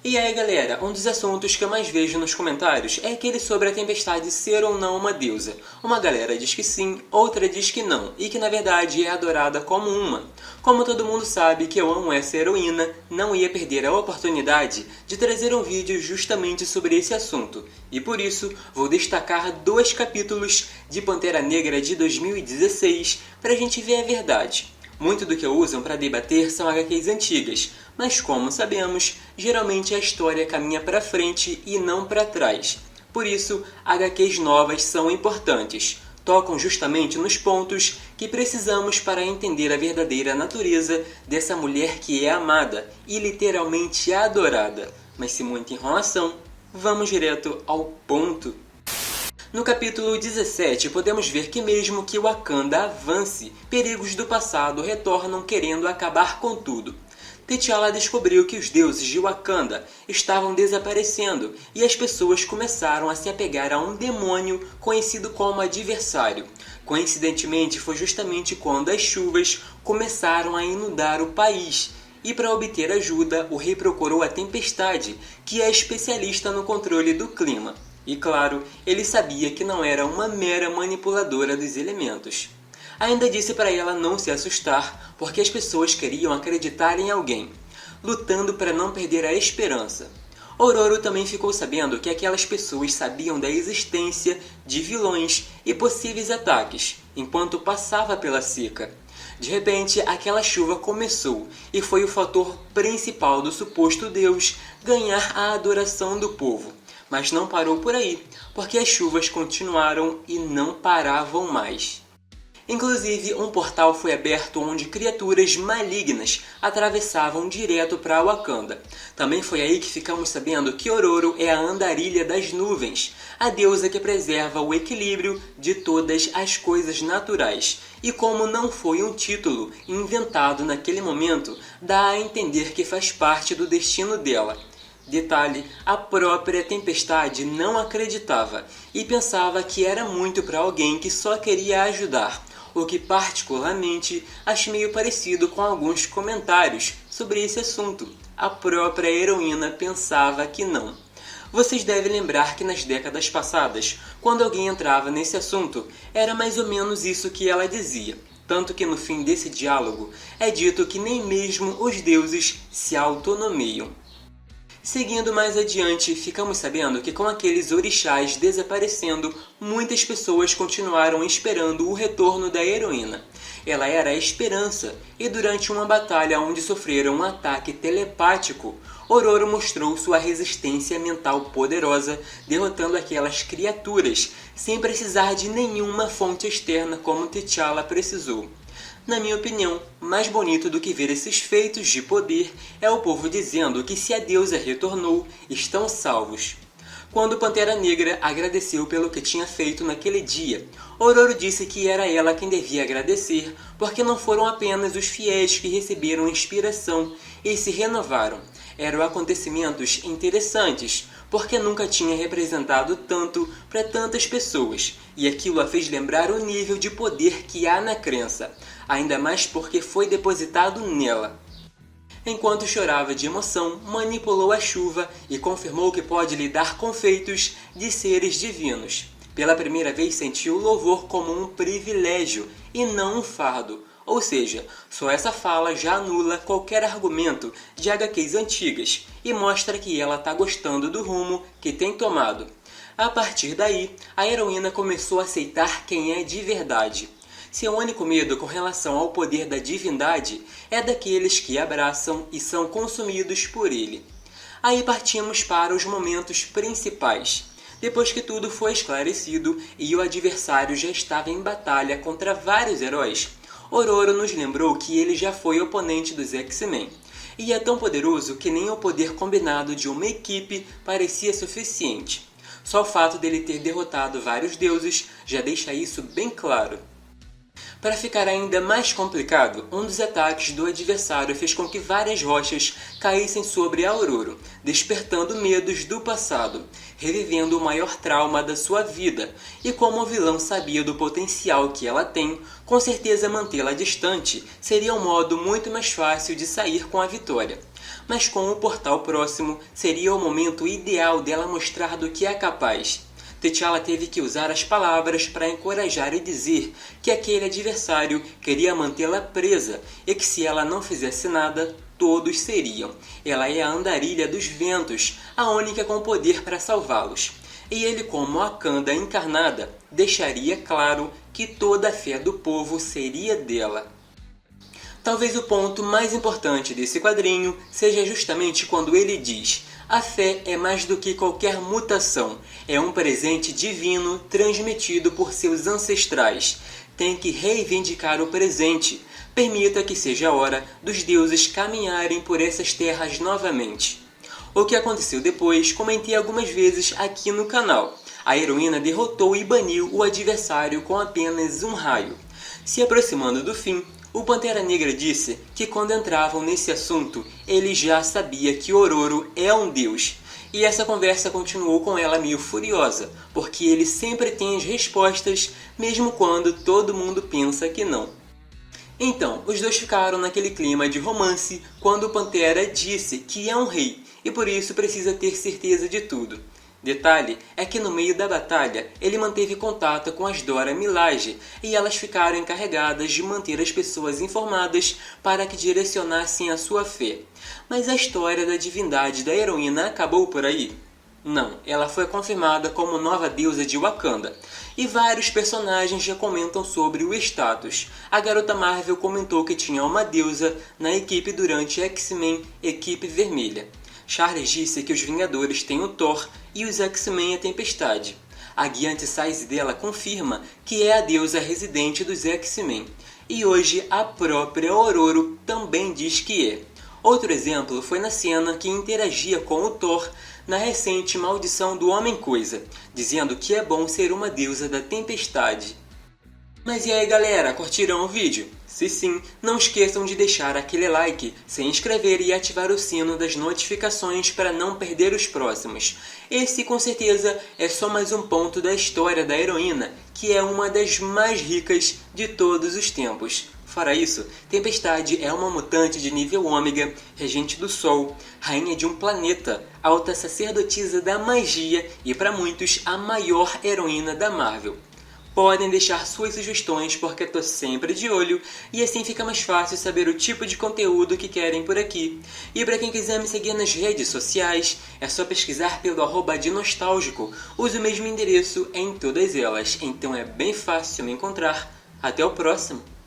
E aí galera, um dos assuntos que eu mais vejo nos comentários é aquele sobre a tempestade ser ou não uma deusa. Uma galera diz que sim, outra diz que não, e que na verdade é adorada como uma. Como todo mundo sabe que eu amo essa heroína, não ia perder a oportunidade de trazer um vídeo justamente sobre esse assunto. E por isso, vou destacar 2 capítulos de Pantera Negra de 2016 pra gente ver a verdade. Muito do que usam para debater são HQs antigas, mas como sabemos, geralmente a história caminha para frente e não para trás. Por isso, HQs novas são importantes. Tocam justamente nos pontos que precisamos para entender a verdadeira natureza dessa mulher que é amada e literalmente adorada. Mas sem muita enrolação, vamos direto ao ponto. No capítulo 17, podemos ver que mesmo que Wakanda avance, perigos do passado retornam querendo acabar com tudo. T'Challa descobriu que os deuses de Wakanda estavam desaparecendo e as pessoas começaram a se apegar a um demônio conhecido como adversário. Coincidentemente, foi justamente quando as chuvas começaram a inundar o país. E para obter ajuda, o rei procurou a Tempestade, que é especialista no controle do clima. E claro, ele sabia que não era uma mera manipuladora dos elementos. Ainda disse para ela não se assustar, porque as pessoas queriam acreditar em alguém, lutando para não perder a esperança. Ororo também ficou sabendo que aquelas pessoas sabiam da existência de vilões e possíveis ataques, enquanto passava pela seca. De repente, aquela chuva começou, e foi o fator principal do suposto Deus ganhar a adoração do povo. Mas não parou por aí, porque as chuvas continuaram e não paravam mais. Inclusive, um portal foi aberto onde criaturas malignas atravessavam direto para Wakanda. Também foi aí que ficamos sabendo que Ororo é a andarilha das nuvens, a deusa que preserva o equilíbrio de todas as coisas naturais. E como não foi um título inventado naquele momento, dá a entender que faz parte do destino dela. Detalhe, a própria Tempestade não acreditava e pensava que era muito para alguém que só queria ajudar, o que particularmente acho meio parecido com alguns comentários sobre esse assunto. A própria heroína pensava que não. Vocês devem lembrar que nas décadas passadas, quando alguém entrava nesse assunto, era mais ou menos isso que ela dizia. Tanto que no fim desse diálogo é dito que nem mesmo os deuses se autonomeiam. Seguindo mais adiante, ficamos sabendo que com aqueles orixás desaparecendo, muitas pessoas continuaram esperando o retorno da heroína. Ela era a esperança, e durante uma batalha onde sofreram um ataque telepático, Ororo mostrou sua resistência mental poderosa, derrotando aquelas criaturas, sem precisar de nenhuma fonte externa como T'Challa precisou. Na minha opinião, mais bonito do que ver esses feitos de poder é o povo dizendo que se a deusa retornou, estão salvos. Quando Pantera Negra agradeceu pelo que tinha feito naquele dia, Ororo disse que era ela quem devia agradecer, porque não foram apenas os fiéis que receberam inspiração e se renovaram. Eram acontecimentos interessantes, porque nunca tinha representado tanto para tantas pessoas, e aquilo a fez lembrar o nível de poder que há na crença, ainda mais porque foi depositado nela. Enquanto chorava de emoção, manipulou a chuva e confirmou que pode lidar com feitos de seres divinos. Pela primeira vez sentiu o louvor como um privilégio e não um fardo. Ou seja, só essa fala já anula qualquer argumento de HQs antigas e mostra que ela está gostando do rumo que tem tomado. A partir daí, a heroína começou a aceitar quem é de verdade. Seu único medo com relação ao poder da divindade é daqueles que abraçam e são consumidos por ele. Aí partimos para os momentos principais. Depois que tudo foi esclarecido e o adversário já estava em batalha contra vários heróis, Ororo nos lembrou que ele já foi oponente dos X-Men. E é tão poderoso que nem o poder combinado de uma equipe parecia suficiente. Só o fato dele ter derrotado vários deuses já deixa isso bem claro. Para ficar ainda mais complicado, um dos ataques do adversário fez com que várias rochas caíssem sobre Aurora, despertando medos do passado, revivendo o maior trauma da sua vida, e como o vilão sabia do potencial que ela tem, com certeza mantê-la distante seria um modo muito mais fácil de sair com a vitória. Mas com o portal próximo, seria o momento ideal dela mostrar do que é capaz. T'Challa teve que usar as palavras para encorajar e dizer que aquele adversário queria mantê-la presa e que se ela não fizesse nada, todos seriam. Ela é a andarilha dos ventos, a única com poder para salvá-los. E ele, como Wakanda encarnada, deixaria claro que toda a fé do povo seria dela. Talvez o ponto mais importante desse quadrinho seja justamente quando ele diz: a fé é mais do que qualquer mutação, é um presente divino transmitido por seus ancestrais. Tem que reivindicar o presente. Permita que seja a hora dos deuses caminharem por essas terras novamente. O que aconteceu depois, comentei algumas vezes aqui no canal. A heroína derrotou e baniu o adversário com apenas um raio. Se aproximando do fim, o Pantera Negra disse que quando entravam nesse assunto, ele já sabia que Ororo é um deus. E essa conversa continuou com ela meio furiosa, porque ele sempre tem as respostas, mesmo quando todo mundo pensa que não. Então, os dois ficaram naquele clima de romance quando o Pantera disse que é um rei, e por isso precisa ter certeza de tudo. Detalhe é que no meio da batalha, ele manteve contato com as Dora Milaje e elas ficaram encarregadas de manter as pessoas informadas para que direcionassem a sua fé. Mas a história da divindade da heroína acabou por aí? Não, ela foi confirmada como nova deusa de Wakanda. E vários personagens já comentam sobre o status. A garota Marvel comentou que tinha uma deusa na equipe durante X-Men Equipe Vermelha. Charles disse que os Vingadores têm o Thor e os X-Men a Tempestade. A guia anti-size dela confirma que é a deusa residente dos X-Men. E hoje a própria Ororo também diz que é. Outro exemplo foi na cena que interagia com o Thor na recente Maldição do Homem-Coisa, dizendo que é bom ser uma deusa da tempestade. Mas e aí galera, curtiram o vídeo? Se sim, não esqueçam de deixar aquele like, se inscrever e ativar o sino das notificações para não perder os próximos. Esse com certeza é só mais um ponto da história da heroína, que é uma das mais ricas de todos os tempos. Fora isso, Tempestade é uma mutante de nível ômega, regente do Sol, rainha de um planeta, alta sacerdotisa da magia e para muitos a maior heroína da Marvel. Podem deixar suas sugestões porque estou sempre de olho e assim fica mais fácil saber o tipo de conteúdo que querem por aqui. E para quem quiser me seguir nas redes sociais, é só pesquisar pelo @dinostalgico. Uso o mesmo endereço em todas elas, então é bem fácil me encontrar. Até o próximo!